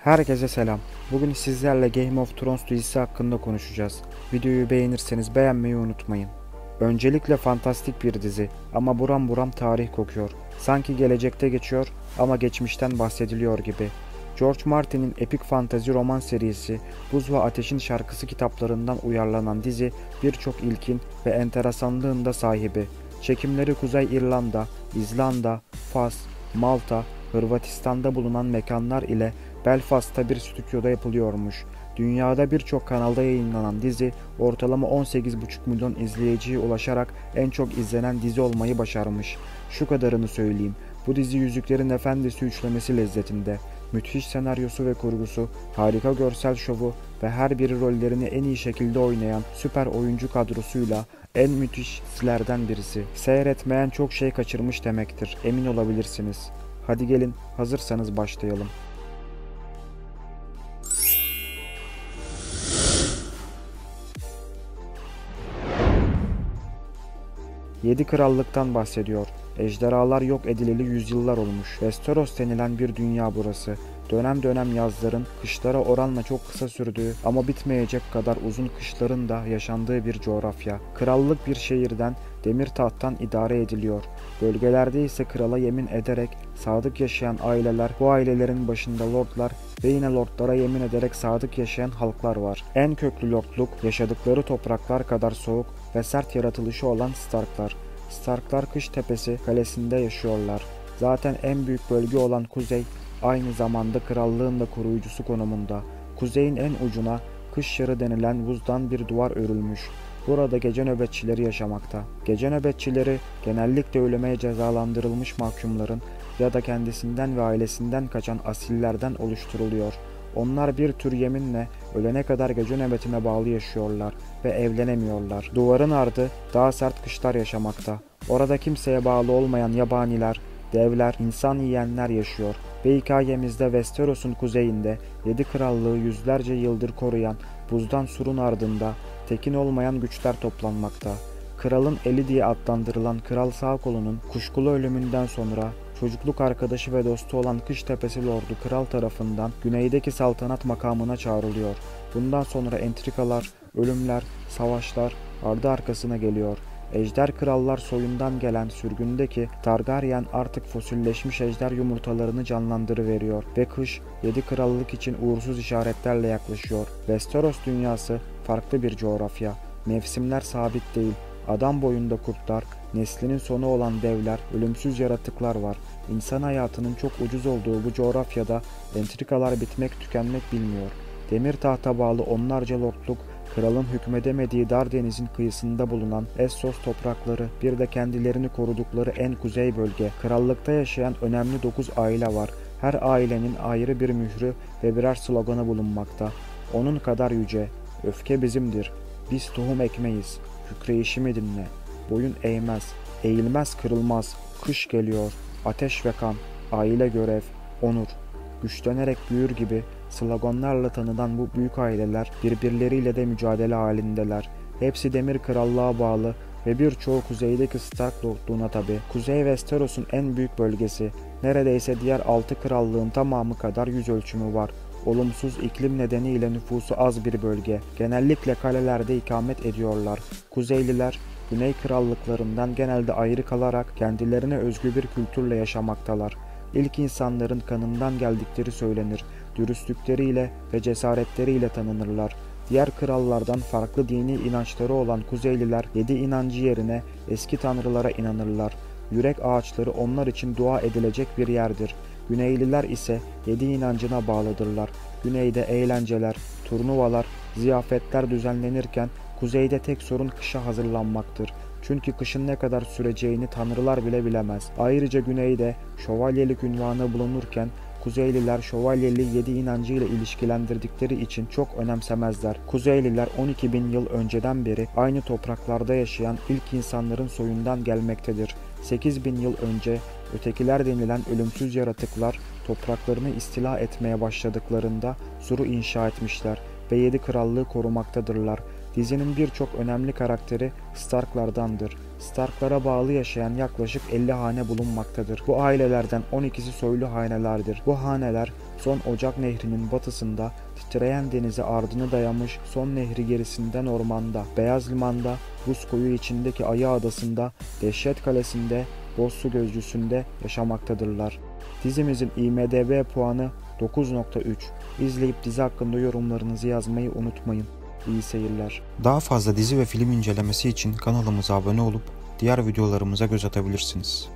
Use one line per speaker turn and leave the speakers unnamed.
Herkese selam. Bugün sizlerle Game of Thrones dizisi hakkında konuşacağız. Videoyu beğenirseniz beğenmeyi unutmayın. Öncelikle fantastik bir dizi ama buram buram tarih kokuyor. Sanki gelecekte geçiyor ama geçmişten bahsediliyor gibi. George Martin'in epik fantazi roman serisi Buz ve Ateşin Şarkısı kitaplarından uyarlanan dizi birçok ilkin ve enteresanlığın da sahibi. Çekimleri Kuzey İrlanda, İzlanda, Fas, Malta, Hırvatistan'da bulunan mekanlar ile Belfast'ta bir stüdyoda yapılıyormuş. Dünyada birçok kanalda yayınlanan dizi ortalama 18,5 milyon izleyiciye ulaşarak en çok izlenen dizi olmayı başarmış. Şu kadarını söyleyeyim. Bu dizi Yüzüklerin Efendisi üçlemesi lezzetinde. Müthiş senaryosu ve kurgusu, harika görsel şovu ve her biri rollerini en iyi şekilde oynayan süper oyuncu kadrosuyla en müthiş dizilerden birisi. Seyretmeyen çok şey kaçırmış demektir, emin olabilirsiniz. Hadi gelin, hazırsanız başlayalım. 7 krallıktan bahsediyor. Ejderhalar yok edileli yüzyıllar olmuş. Westeros denilen bir dünya burası. Dönem dönem yazların kışlara oranla çok kısa sürdüğü ama bitmeyecek kadar uzun kışların da yaşandığı bir coğrafya. Krallık bir şehirden, demir tahttan idare ediliyor. Bölgelerde ise krala yemin ederek sadık yaşayan aileler, bu ailelerin başında lordlar ve yine lordlara yemin ederek sadık yaşayan halklar var. En köklü lordluk, yaşadıkları topraklar kadar soğuk ve sert yaratılışı olan Starklar. Starklar Kış Tepesi kalesinde yaşıyorlar. Zaten en büyük bölge olan kuzey, aynı zamanda krallığın da koruyucusu konumunda. Kuzeyin en ucuna Kış Yarı denilen buzdan bir duvar örülmüş. Burada gece nöbetçileri yaşamakta. Gece nöbetçileri genellikle ölüme cezalandırılmış mahkumların ya da kendisinden ve ailesinden kaçan asillerden oluşturuluyor. Onlar bir tür yeminle ölene kadar gece nöbetine bağlı yaşıyorlar ve evlenemiyorlar. Duvarın ardı daha sert kışlar yaşamakta. Orada kimseye bağlı olmayan yabaniler, devler, insan yiyenler yaşıyor ve hikayemizde Westeros'un kuzeyinde 7 krallığı yüzlerce yıldır koruyan buzdan surun ardında tekin olmayan güçler toplanmakta. Kralın eli diye adlandırılan Kral Sağkol'un kuşkulu ölümünden sonra çocukluk arkadaşı ve dostu olan Kıştepesi Lordu Kral tarafından güneydeki saltanat makamına çağrılıyor. Bundan sonra entrikalar, ölümler, savaşlar ardı arkasına geliyor. Ejder krallar soyundan gelen sürgündeki Targaryen artık fosilleşmiş ejder yumurtalarını canlandırıveriyor ve kış 7 krallık için uğursuz işaretlerle yaklaşıyor. Westeros dünyası farklı bir coğrafya. Mevsimler sabit değil. Adam boyunda kurtlar, neslinin sonu olan devler, ölümsüz yaratıklar var. İnsan hayatının çok ucuz olduğu bu coğrafyada entrikalar bitmek tükenmek bilmiyor. Demir tahta bağlı onlarca lordluk, kralın hükmedemediği dar denizin kıyısında bulunan Essos toprakları, bir de kendilerini korudukları en kuzey bölge. Krallıkta yaşayan önemli 9 aile var. Her ailenin ayrı bir mührü ve birer sloganı bulunmakta. Onun kadar yüce, öfke bizimdir, biz tohum ekmeyiz, kükreyişimi dinle, boyun eğmez, eğilmez kırılmaz, kış geliyor, ateş ve kan, aile görev, onur, güçlenerek büyür gibi sloganlarla tanınan bu büyük aileler birbirleriyle de mücadele halindeler. Hepsi demir krallığa bağlı ve birçoğu kuzeydeki Stark lordluğuna tabi. Kuzey Westeros'un en büyük bölgesi, neredeyse diğer 6 krallığın tamamı kadar yüz ölçümü var. Olumsuz iklim nedeniyle nüfusu az bir bölge. Genellikle kalelerde ikamet ediyorlar. Kuzeyliler, Güney krallıklarından genelde ayrı kalarak kendilerine özgü bir kültürle yaşamaktalar. İlk insanların kanından geldikleri söylenir. Dürüstlükleriyle ve cesaretleriyle tanınırlar. Diğer krallardan farklı dini inançları olan Kuzeyliler 7 inancı yerine eski tanrılara inanırlar. Yürek ağaçları onlar için dua edilecek bir yerdir. Güneyliler ise 7 inancına bağlıdırlar. Güneyde eğlenceler, turnuvalar, ziyafetler düzenlenirken kuzeyde tek sorun kışa hazırlanmaktır. Çünkü kışın ne kadar süreceğini tanrılar bile bilemez. Ayrıca güneyde şövalyelik unvanı bulunurken Kuzeyliler şövalyeliği 7 inancı ile ilişkilendirdikleri için çok önemsemezler. Kuzeyliler 12 bin yıl önceden beri aynı topraklarda yaşayan ilk insanların soyundan gelmektedir. 8 bin yıl önce ötekiler denilen ölümsüz yaratıklar topraklarını istila etmeye başladıklarında suru inşa etmişler ve 7 krallığı korumaktadırlar. Dizinin birçok önemli karakteri Stark'lardandır. Stark'lara bağlı yaşayan yaklaşık 50 hane bulunmaktadır. Bu ailelerden 12'si soylu hanelerdir. Bu haneler Son Ocak Nehri'nin batısında, titreyen denize ardını dayamış Son Nehri gerisinden ormanda, Beyaz Liman'da, Buz Koyu içindeki Ayı Adası'nda, Dehşet Kalesi'nde, Bozsu Gözcüsü'nde yaşamaktadırlar. Dizimizin IMDb puanı 9.3. İzleyip dizi hakkında yorumlarınızı yazmayı unutmayın. İyi seyirler.
Daha fazla dizi ve film incelemesi için kanalımıza abone olup diğer videolarımıza göz atabilirsiniz.